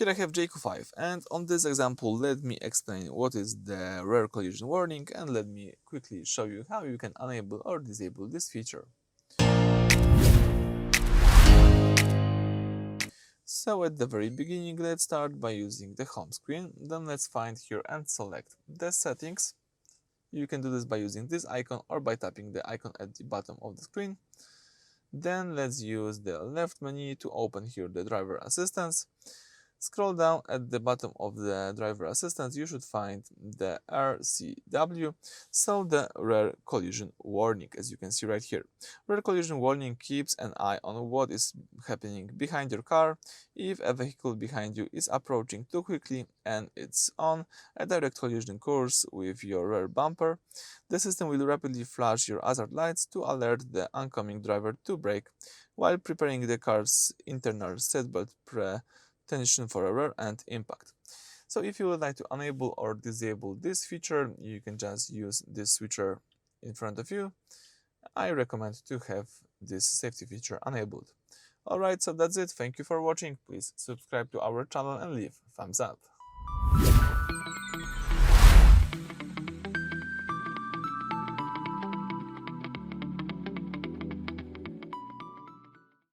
Here I have JAECOO5, and on this example let me explain what is the rear collision warning, and let me quickly show you how you can enable or disable this feature. So at the very beginning, let's start by using the home screen. Then let's find here and select the settings. You can do this by using this icon or by tapping the icon at the bottom of the screen. Then let's use the left menu to open here the driver assistance. Scroll down at the bottom of the driver assistance, you should find the RCW, so the rear collision warning, as you can see right here. Rear collision warning keeps an eye on what is happening behind your car. If a vehicle behind you is approaching too quickly and it's on a direct collision course with your rear bumper, the system will rapidly flash your hazard lights to alert the oncoming driver to brake, while preparing the car's internal seatbelt tension for a rear end impact. So if you would like to enable or disable this feature, you can just use this switcher in front of you. I recommend to have this safety feature enabled. Alright, so that's it. Thank you for watching. Please subscribe to our channel and leave thumbs up.